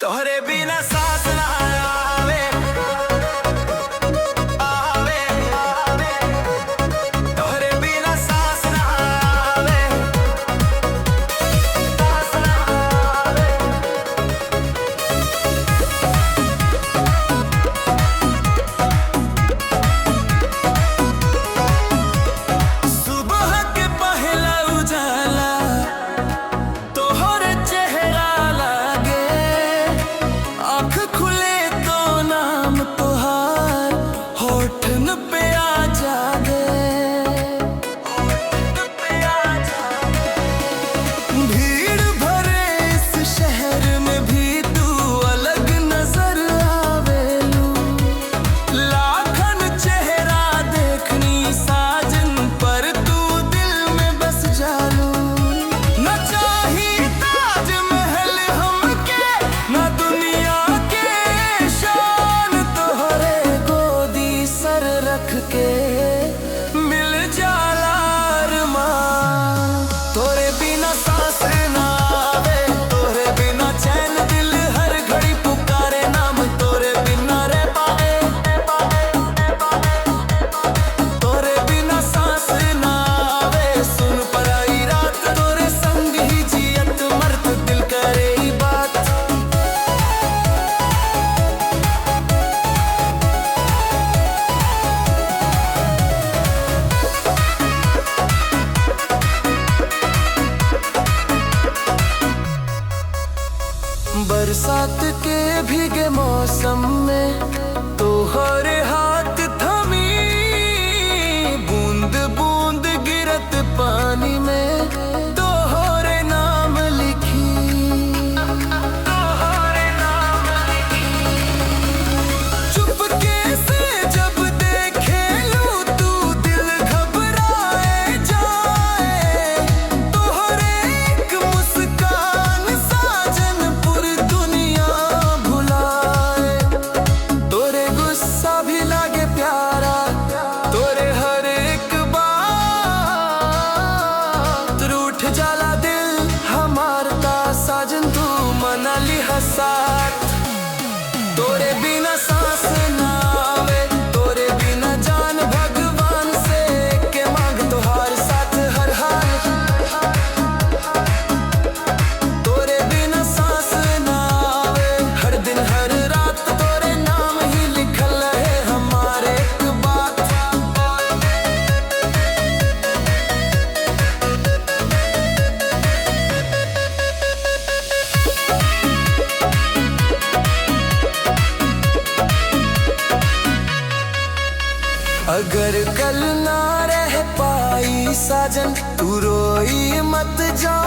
तोहरे बिना सांस ना आवे आवे आवे तोहरे बिना सांस ना आवे सांस ना आवे। सुबह के पहला उजाला तोहरे चेहरा लागे, आँख खुले तो नाम तोहार होठन पे आ जागे, होठन पे आ जागे। भीड़ भरे इस शहर में भी तू अलग नजर आवेलू, लाखन चेहरा देखनी साजन पर तू दिल में बस जालू। न चाही ताजमहल हमके न दुनिया के शान, तोहरे गोदी सर रख के मिल जाला अरमान। तोरे बिना सांस ना आवे, तोरे बिना चैन दिल हर घड़ी पुकारे नाम, तोरे बिना रह पाए तोरे बिना सांस ना आवे। सुन पराई रात तोरे संग ही जियत मरत दिल करे ई बात। बरसात के भीगे मौसम में तोहरे हाथ थमी, बूंद बूंद गिरत पानी में तोहरे नाम लिखी, तोहरे नाम लिखी। चुपके से जब देखे लूं तू दिल घबराए जाए, तोहरे एक मुस्कान साजन पूरी दुनिया भुलाए। तोरे गुस्सा भी लागे प्यारा, तोरे हर एक बात रूठ जाला दिल हमार ता साजन तू मना ली हसात। तोरे बिना सांस ना आवे, तोरे बिना जान भगवान से के मांग तोहार साथ हर हाल। तोरे बिना सांस ना आवे, हर दिन हर रात तोरे नाम ही लिखल है हमारे एक बात। अगर कल ना रह पाई साजन तू रोई मत जा।